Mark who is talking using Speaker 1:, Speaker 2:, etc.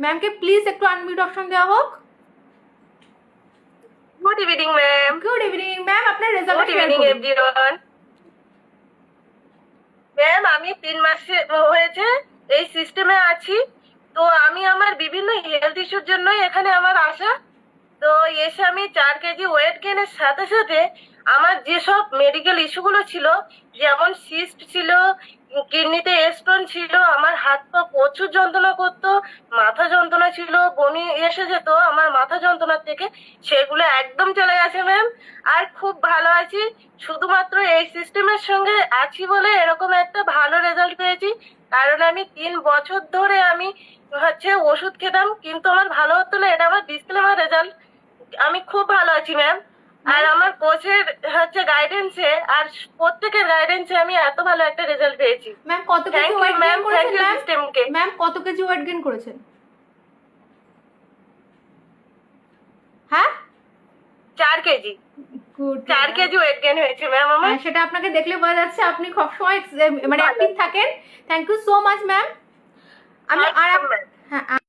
Speaker 1: ম্যামকে প্লিজ একটু unmute option দেওয়া হোক।
Speaker 2: Good evening ma'am.
Speaker 1: Good evening ma'am, আপনার result
Speaker 2: good evening everyone. Ma'am আমি 3 মাস হয়েছে এই সিস্টেমে আছি। তো আমি আমার বিভিন্ন হেলথ ইস্যুর জন্যই এখানে আমার আসা। তো এসে আমি 4 কেজি ওয়েট গেনের সাথে সাথে আমার যেসব মেডিকেল ইস্যুগুলো ছিল, যেমন সিস্ট ছিল, কিডনিতে স্টোন ছিল, আমার হাত পা প্রচুর যন্ত্রণা করতো, মাথা যন্ত্রণা ছিল, বমি এসে যেত আমার মাথা যন্ত্রণার থেকে, সেগুলো একদম চলে গেছে ম্যাম। আর খুব ভালো আছি, শুধুমাত্র এই সিস্টেমের সঙ্গে আছি বলে এরকম একটা ভালো রেজাল্ট পেয়েছি। কারণ আমি 3 বছর ধরে আমি ওষুধ খেতাম, কিন্তু আমার ভালো হতো না, এটা আমার ডিসক্লেমার রেজাল্ট। আমি খুব ভালো আছি ম্যাম। আর আমার কোচের গাইডেন্সে আর প্রত্যেকের গাইডেন্সে আমি এত ভালো একটা রেজাল্ট পেয়েছি।
Speaker 1: ম্যাম কত কেজি ওয়েট গেইন করেছেন ম্যাম?
Speaker 2: সিস্টেমকে
Speaker 1: ম্যাম কত কেজি ওয়েট গেইন করেছেন? হ্যাঁ
Speaker 2: 4 KG.
Speaker 1: Good
Speaker 2: 4 KG weight gain হয়েছে ম্যাম আমার।
Speaker 1: সেটা আপনাকে দেখলে বোঝা যাচ্ছে আপনি সবসময় মানে অ্যাক্টিভ থাকেন। Thank you so much ma'am. আমি আর হ্যাঁ